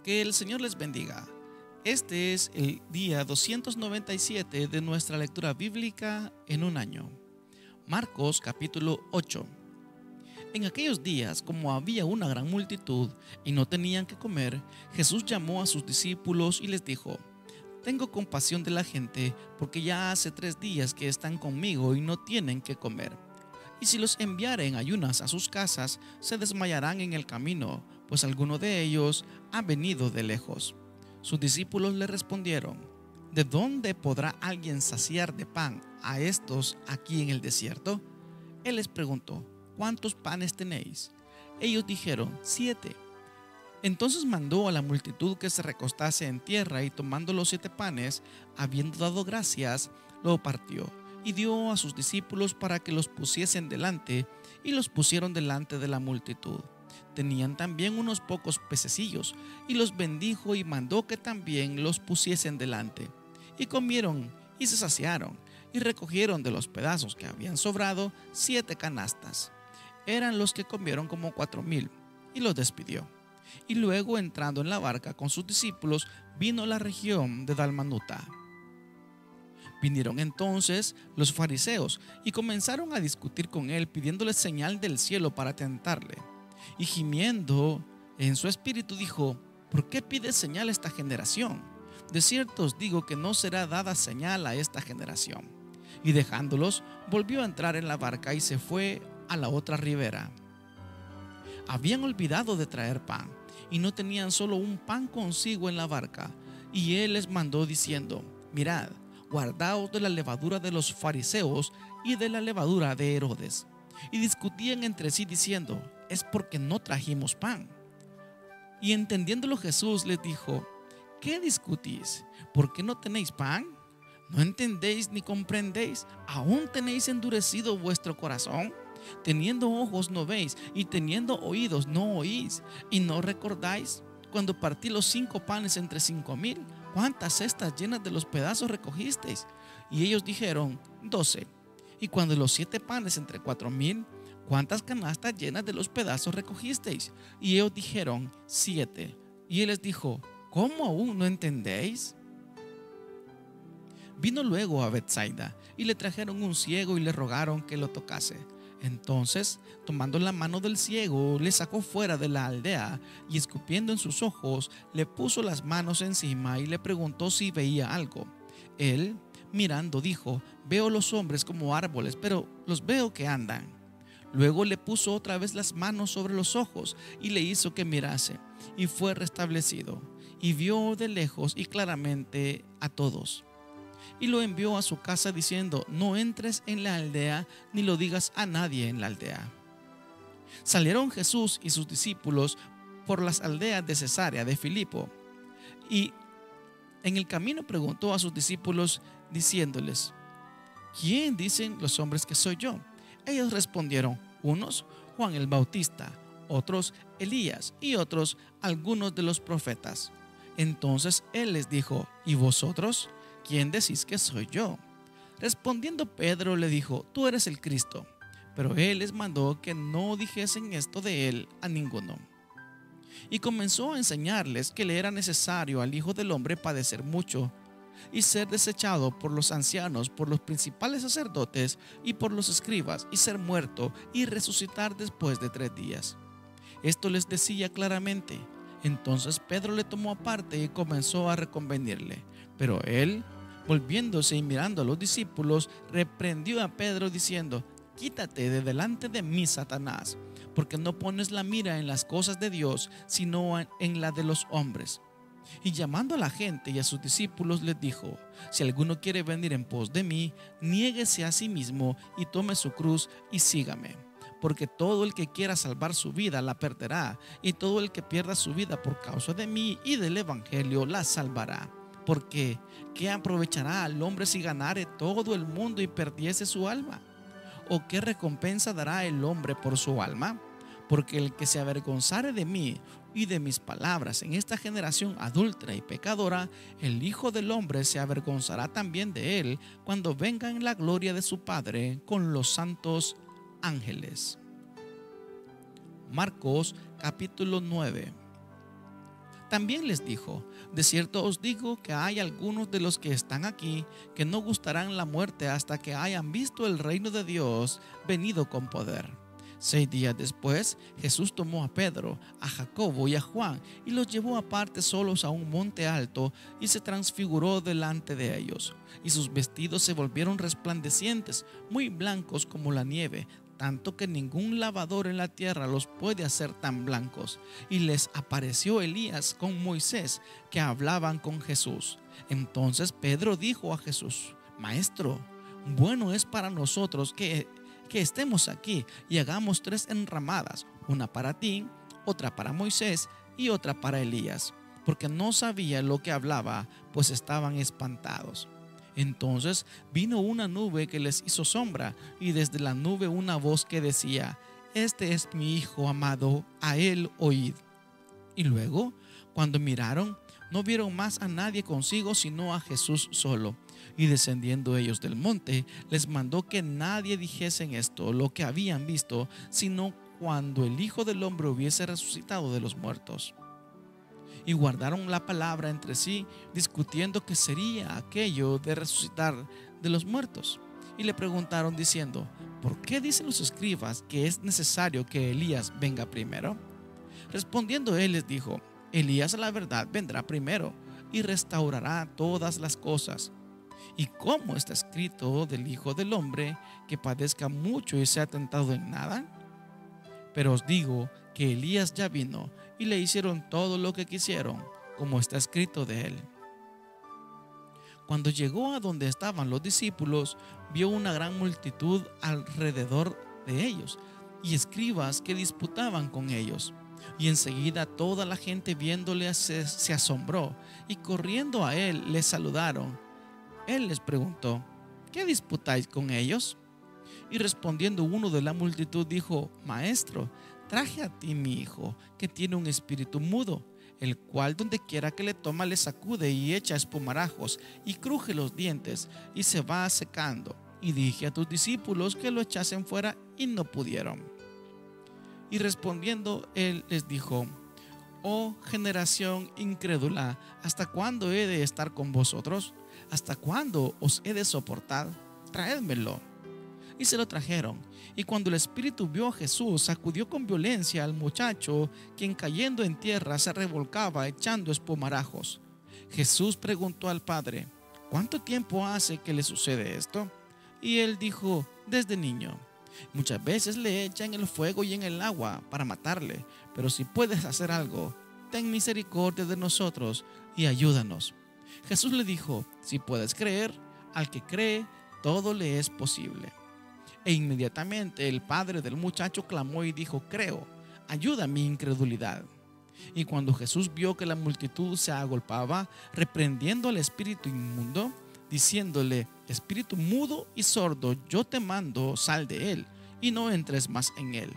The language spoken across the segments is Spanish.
Que el Señor les bendiga. Este es el día 297 de nuestra lectura bíblica en un año. Marcos capítulo 8. En aquellos días, como había una gran multitud y no tenían que comer, Jesús llamó a sus discípulos y les dijo: Tengo compasión de la gente, porque ya hace 3 días que están conmigo y no tienen que comer. Y si los enviare en ayunas a sus casas, se desmayarán en el camino, pues alguno de ellos ha venido de lejos. Sus discípulos le respondieron: ¿De dónde podrá alguien saciar de pan a estos aquí en el desierto? Él les preguntó: ¿Cuántos panes tenéis? Ellos dijeron: 7. Entonces mandó a la multitud que se recostase en tierra, y tomando los 7 panes, habiendo dado gracias, lo partió y dio a sus discípulos para que los pusiesen delante, y los pusieron delante de la multitud. Tenían también unos pocos pececillos, y los bendijo y mandó que también los pusiesen delante. Y comieron y se saciaron, y recogieron de los pedazos que habían sobrado 7 canastas. Eran los que comieron como 4,000, y los despidió. Y luego, entrando en la barca con sus discípulos, vino a la región de Dalmanuta. Vinieron entonces los fariseos y comenzaron a discutir con él, pidiéndole señal del cielo para tentarle. Y gimiendo en su espíritu dijo: ¿Por qué pide señal esta generación? De cierto os digo que no será dada señal a esta generación. Y dejándolos, volvió a entrar en la barca y se fue a la otra ribera. Habían olvidado de traer pan, y no tenían solo un pan consigo en la barca. Y él les mandó diciendo: Mirad, guardaos de la levadura de los fariseos y de la levadura de Herodes. Y discutían entre sí diciendo: es porque no trajimos pan. Y entendiéndolo Jesús les dijo: ¿qué discutís? ¿Por qué no tenéis pan? ¿No entendéis ni comprendéis? ¿Aún tenéis endurecido vuestro corazón? Teniendo ojos no veis, y teniendo oídos no oís, y no recordáis cuando partí los 5 panes entre 5,000, ¿cuántas cestas llenas de los pedazos recogisteis? Y ellos dijeron: 12. Y cuando los 7 panes entre 4,000, ¿cuántas canastas llenas de los pedazos recogisteis? Y ellos dijeron: 7. Y él les dijo: ¿cómo aún no entendéis? Vino luego a Betsaida, y le trajeron un ciego y le rogaron que lo tocase. Entonces, tomando la mano del ciego, le sacó fuera de la aldea, y escupiendo en sus ojos, le puso las manos encima y le preguntó si veía algo. Él, mirando, dijo: veo los hombres como árboles, pero los veo que andan. Luego le puso otra vez las manos sobre los ojos y le hizo que mirase, y fue restablecido, y vio de lejos y claramente a todos. Y lo envió a su casa diciendo: no entres en la aldea ni lo digas a nadie en la aldea. Salieron Jesús y sus discípulos por las aldeas de Cesarea de Filipo, y en el camino preguntó a sus discípulos diciéndoles: ¿quién dicen los hombres que soy yo? Ellos respondieron: unos, Juan el Bautista; otros, Elías; y otros, algunos de los profetas. Entonces él les dijo: ¿y vosotros? ¿Quién decís que soy yo? Respondiendo Pedro le dijo: tú eres el Cristo. Pero él les mandó que no dijesen esto de él a ninguno. Y comenzó a enseñarles que le era necesario al Hijo del Hombre padecer mucho, y ser desechado por los ancianos, por los principales sacerdotes y por los escribas, y ser muerto y resucitar después de 3 días. Esto les decía claramente. Entonces Pedro le tomó aparte y comenzó a reconvenirle. Pero él, volviéndose y mirando a los discípulos, reprendió a Pedro diciendo: quítate de delante de mí, Satanás, porque no pones la mira en las cosas de Dios, sino en la de los hombres. Y llamando a la gente y a sus discípulos les dijo: si alguno quiere venir en pos de mí, niéguese a sí mismo y tome su cruz y sígame. Porque todo el que quiera salvar su vida la perderá, y todo el que pierda su vida por causa de mí y del evangelio la salvará. Porque ¿qué aprovechará al hombre si ganare todo el mundo y perdiese su alma? ¿O qué recompensa dará el hombre por su alma? Porque el que se avergonzare de mí y de mis palabras en esta generación adúltera y pecadora, el Hijo del Hombre se avergonzará también de él cuando venga en la gloria de su Padre con los santos ángeles. Marcos capítulo 9. También les dijo: de cierto os digo que hay algunos de los que están aquí que no gustarán la muerte hasta que hayan visto el reino de Dios venido con poder. 6 días después, Jesús tomó a Pedro, a Jacobo y a Juan y los llevó aparte solos a un monte alto y se transfiguró delante de ellos. Y sus vestidos se volvieron resplandecientes, muy blancos como la nieve, tanto que ningún lavador en la tierra los puede hacer tan blancos. Y les apareció Elías con Moisés, que hablaban con Jesús. Entonces Pedro dijo a Jesús: Maestro, bueno es para nosotros que estemos aquí y hagamos 3 enramadas, una para ti, otra para Moisés y otra para Elías, porque no sabía lo que hablaba, pues estaban espantados. Entonces vino una nube que les hizo sombra, y desde la nube una voz que decía: Este es mi Hijo amado, a él oíd. Y luego, cuando miraron, no vieron más a nadie consigo sino a Jesús solo. Y descendiendo ellos del monte, les mandó que nadie dijesen esto, lo que habían visto, sino cuando el Hijo del Hombre hubiese resucitado de los muertos. Y guardaron la palabra entre sí, discutiendo qué sería aquello de resucitar de los muertos. Y le preguntaron diciendo: ¿por qué dicen los escribas que es necesario que Elías venga primero? Respondiendo él les dijo: Elías a la verdad vendrá primero y restaurará todas las cosas. Y como está escrito del Hijo del Hombre, que padezca mucho y sea tentado en nada. Pero os digo que Elías ya vino y le hicieron todo lo que quisieron, como está escrito de él. Cuando llegó a donde estaban los discípulos, vio una gran multitud alrededor de ellos y escribas que disputaban con ellos. Y enseguida toda la gente viéndole se asombró, y corriendo a él le saludaron. Él les preguntó: ¿qué disputáis con ellos? Y respondiendo uno de la multitud dijo: Maestro, traje a ti mi hijo, que tiene un espíritu mudo, el cual donde quiera que le toma le sacude y echa espumarajos y cruje los dientes y se va secando. Y dije a tus discípulos que lo echasen fuera y no pudieron. Y respondiendo él les dijo: Oh generación incrédula, ¿hasta cuándo he de estar con vosotros? ¿Hasta cuándo os he de soportar? Traédmelo. Y se lo trajeron. Y cuando el espíritu vio a Jesús, sacudió con violencia al muchacho, quien cayendo en tierra se revolcaba echando espumarajos. Jesús preguntó al padre: ¿cuánto tiempo hace que le sucede esto? Y él dijo: desde niño. Muchas veces le echan en el fuego y en el agua para matarle, pero si puedes hacer algo, ten misericordia de nosotros y ayúdanos. Jesús le dijo: si puedes creer, al que cree, todo le es posible. E inmediatamente el padre del muchacho clamó y dijo: creo, ayuda mi incredulidad. Y cuando Jesús vio que la multitud se agolpaba, reprendiendo al espíritu inmundo, diciéndole: espíritu mudo y sordo, yo te mando, sal de él, y no entres más en él.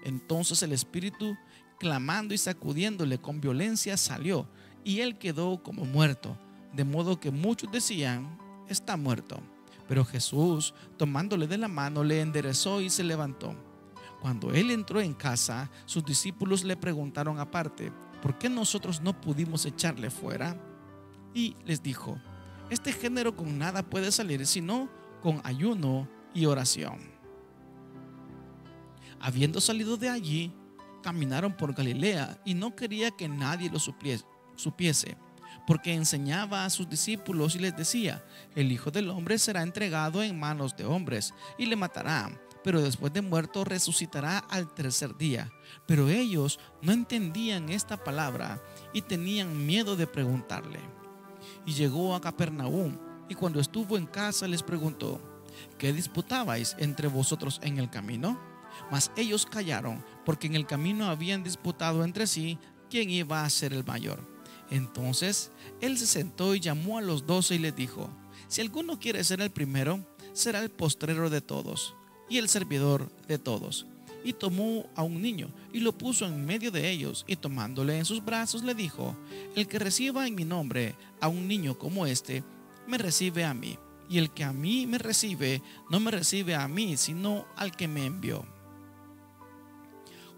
Entonces el espíritu, clamando y sacudiéndole con violencia, salió, y él quedó como muerto, de modo que muchos decían: está muerto. Pero Jesús, tomándole de la mano, le enderezó y se levantó. Cuando él entró en casa, sus discípulos le preguntaron aparte: ¿por qué nosotros no pudimos echarle fuera? Y les dijo: este género con nada puede salir sino con ayuno y oración. Habiendo salido de allí, caminaron por Galilea, y no quería que nadie lo supiese, porque enseñaba a sus discípulos y les decía: el Hijo del Hombre será entregado en manos de hombres y le matarán, pero después de muerto resucitará al tercer día. Pero ellos no entendían esta palabra y tenían miedo de preguntarle. Y llegó a Capernaum, y cuando estuvo en casa les preguntó: ¿qué disputabais entre vosotros en el camino? Mas ellos callaron, porque en el camino habían disputado entre sí quién iba a ser el mayor. Entonces él se sentó y llamó a los 12 y les dijo: si alguno quiere ser el primero, será el postrero de todos y el servidor de todos. Y tomó a un niño y lo puso en medio de ellos, y tomándole en sus brazos le dijo: el que reciba en mi nombre a un niño como este, me recibe a mí, y el que a mí me recibe, no me recibe a mí, sino al que me envió.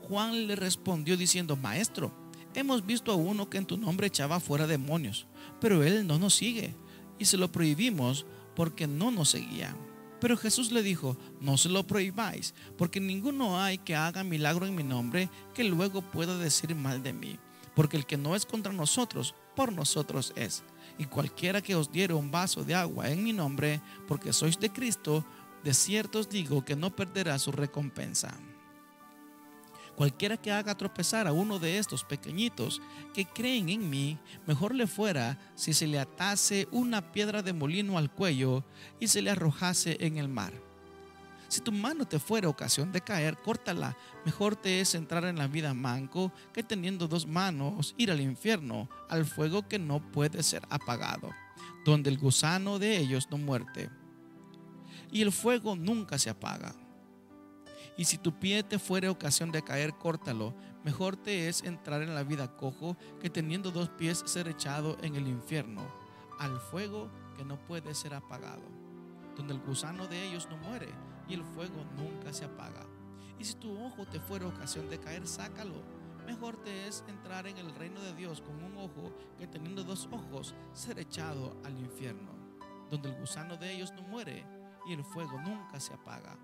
Juan le respondió diciendo: Maestro, hemos visto a uno que en tu nombre echaba fuera demonios, pero él no nos sigue, y se lo prohibimos porque no nos seguía. Pero Jesús le dijo, no se lo prohibáis, porque ninguno hay que haga milagro en mi nombre que luego pueda decir mal de mí. Porque el que no es contra nosotros, por nosotros es. Y cualquiera que os diere un vaso de agua en mi nombre, porque sois de Cristo, de cierto os digo que no perderá su recompensa. Cualquiera que haga tropezar a uno de estos pequeñitos que creen en mí, mejor le fuera si se le atase una piedra de molino al cuello y se le arrojase en el mar. Si tu mano te fuera ocasión de caer, córtala. Mejor te es entrar en la vida manco que teniendo dos manos ir al infierno, al fuego que no puede ser apagado, donde el gusano de ellos no muere y el fuego nunca se apaga. Y si tu pie te fuere ocasión de caer, córtalo. Mejor te es entrar en la vida cojo que teniendo dos pies ser echado en el infierno, al fuego que no puede ser apagado, donde el gusano de ellos no muere y el fuego nunca se apaga. Y si tu ojo te fuere ocasión de caer, sácalo. Mejor te es entrar en el reino de Dios con un ojo que teniendo dos ojos ser echado al infierno, donde el gusano de ellos no muere y el fuego nunca se apaga.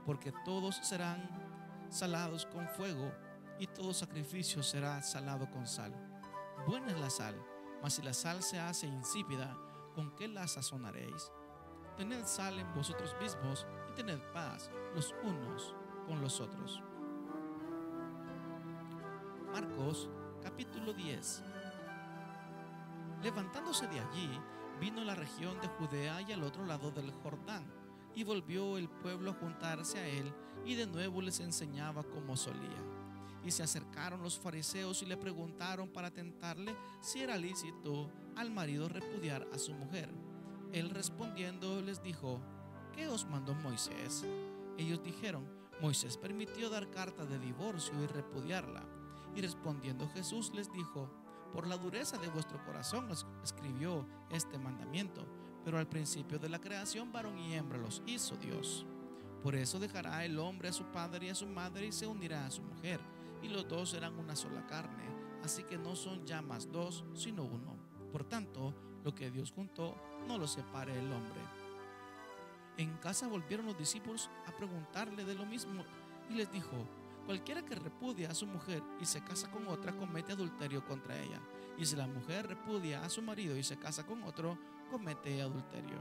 Porque todos serán salados con fuego y todo sacrificio será salado con sal. Buena es la sal, mas si la sal se hace insípida, ¿con qué la sazonaréis? Tened sal en vosotros mismos y tened paz los unos con los otros. Marcos capítulo 10. Levantándose de allí, vino a la región de Judea y al otro lado del Jordán, y volvió el pueblo a juntarse a él, y de nuevo les enseñaba como solía. Y se acercaron los fariseos y le preguntaron para tentarle si era lícito al marido repudiar a su mujer. Él respondiendo les dijo, ¿qué os mandó Moisés? Ellos dijeron, Moisés permitió dar carta de divorcio y repudiarla. Y respondiendo Jesús les dijo, por la dureza de vuestro corazón escribió este mandamiento, pero al principio de la creación varón y hembra los hizo Dios. Por eso dejará el hombre a su padre y a su madre y se unirá a su mujer, y los dos serán una sola carne. Así que no son ya más dos, sino uno. Por tanto, lo que Dios juntó, no lo separe el hombre. En casa volvieron los discípulos a preguntarle de lo mismo, y les dijo, cualquiera que repudia a su mujer y se casa con otra comete adulterio contra ella. Y si la mujer repudia a su marido y se casa con otro, comete adulterio.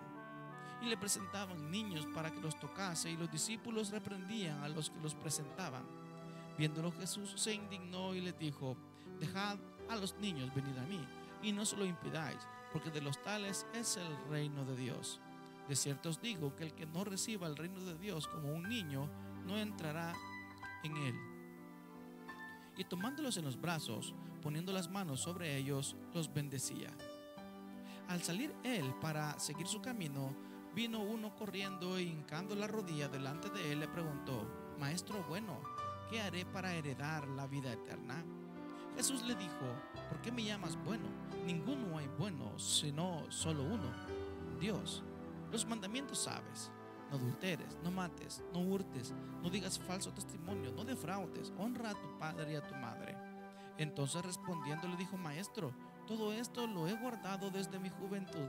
Y le presentaban niños para que los tocase, y los discípulos reprendían a los que los presentaban. Viéndolo Jesús se indignó y les dijo, dejad a los niños venir a mí, y no se lo impidáis, porque de los tales es el reino de Dios. De cierto os digo que el que no reciba el reino de Dios como un niño, no entrará en él. Y tomándolos en los brazos, poniendo las manos sobre ellos, los bendecía. Al salir él para seguir su camino, vino uno corriendo e hincando la rodilla delante de él le preguntó, Maestro bueno, ¿qué haré para heredar la vida eterna? Jesús le dijo, ¿por qué me llamas bueno? Ninguno hay bueno, sino solo uno, Dios. Los mandamientos sabes: no adulteres, no mates, no hurtes, no digas falso testimonio, no defraudes, honra a tu padre y a tu madre. Entonces respondiendo le dijo, Maestro, todo esto lo he guardado desde mi juventud.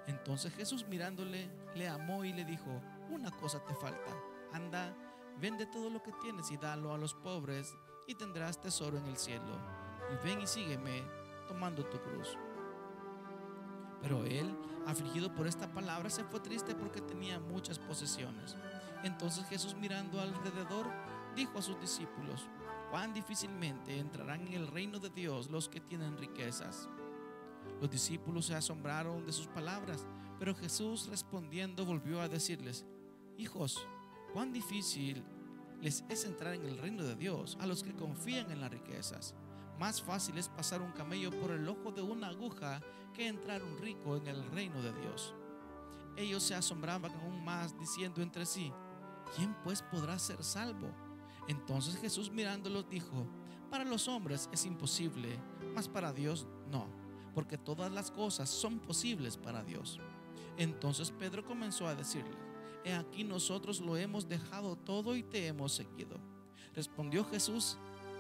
Entonces Jesús mirándole, le amó y le dijo, una cosa te falta, anda, vende todo lo que tienes y dalo a los pobres, y tendrás tesoro en el cielo. Y ven y sígueme, tomando tu cruz. Pero él, afligido por esta palabra, se fue triste porque tenía muchas posesiones. Entonces Jesús, mirando alrededor, dijo a sus discípulos, cuán difícilmente entrarán en el reino de Dios los que tienen riquezas. Los discípulos se asombraron de sus palabras, pero Jesús respondiendo volvió a decirles, hijos, cuán difícil les es entrar en el reino de Dios a los que confían en las riquezas. Más fácil es pasar un camello por el ojo de una aguja que entrar un rico en el reino de Dios. Ellos se asombraban aún más, diciendo entre sí, ¿quién pues podrá ser salvo? Entonces Jesús mirándolos dijo, para los hombres es imposible, mas para Dios no, porque todas las cosas son posibles para Dios. Entonces Pedro comenzó a decirle, he aquí nosotros lo hemos dejado todo y te hemos seguido. Respondió Jesús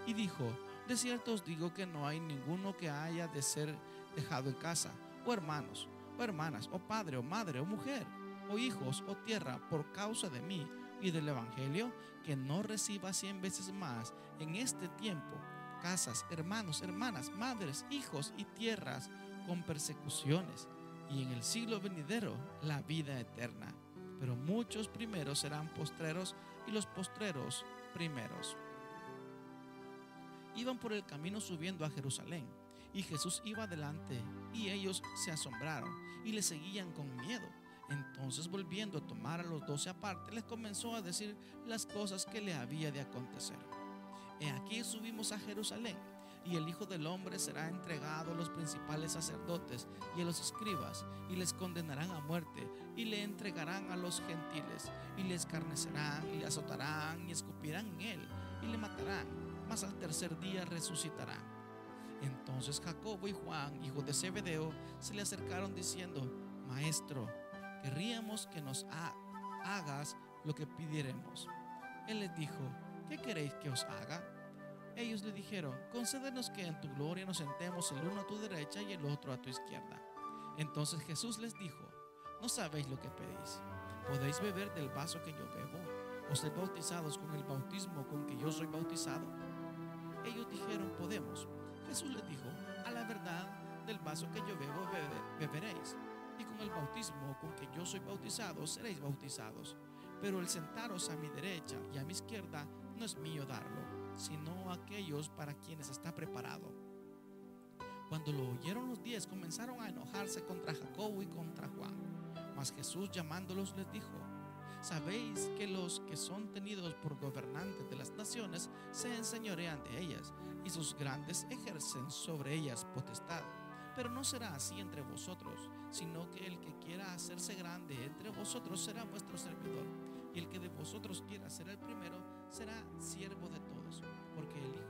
y dijo, De cierto os digo que no hay ninguno que haya de ser dejado en casa, o hermanos, o hermanas, o padre, o madre, o mujer, o hijos, o tierra, por causa de mí y del Evangelio, que no reciba 100 veces más en este tiempo casas, hermanos, hermanas, madres, hijos y tierras con persecuciones, y en el siglo venidero la vida eterna. Pero muchos primeros serán postreros, y los postreros primeros. Iban por el camino subiendo a Jerusalén, y Jesús iba adelante, y ellos se asombraron y le seguían con miedo. Entonces, volviendo a tomar a los 12 aparte, les comenzó a decir las cosas que le había de acontecer. He aquí subimos a Jerusalén, y el Hijo del Hombre será entregado a los principales sacerdotes y a los escribas, y les condenarán a muerte, y le entregarán a los gentiles, y le escarnecerán, y le azotarán, y escupirán en él, y le matarán, mas al tercer día resucitará. Entonces Jacobo y Juan, hijos de Zebedeo, se le acercaron diciendo: Maestro, querríamos que nos hagas lo que pidiéremos. Él les dijo: ¿qué queréis que os haga? Ellos le dijeron: concédenos que en tu gloria nos sentemos el uno a tu derecha y el otro a tu izquierda. Entonces Jesús les dijo: no sabéis lo que pedís. ¿Podéis beber del vaso que yo bebo, o ser bautizados con el bautismo con que yo soy bautizado? Ellos dijeron: podemos. Jesús les dijo: a la verdad, del vaso que yo bebo beberéis, y con el bautismo con que yo soy bautizado seréis bautizados. Pero el sentaros a mi derecha y a mi izquierda no es mío darlo, sino a aquellos para quienes está preparado. Cuando lo oyeron los 10, comenzaron a enojarse contra Jacobo y contra Juan. Mas Jesús, llamándolos, les dijo: sabéis que los que son tenidos por gobernantes de las naciones se enseñorean de ellas, y sus grandes ejercen sobre ellas potestad. Pero no será así entre vosotros, sino que el que quiera hacerse grande entre vosotros será vuestro servidor, y el que de vosotros quiera ser el primero será siervo de todos, porque el Hijo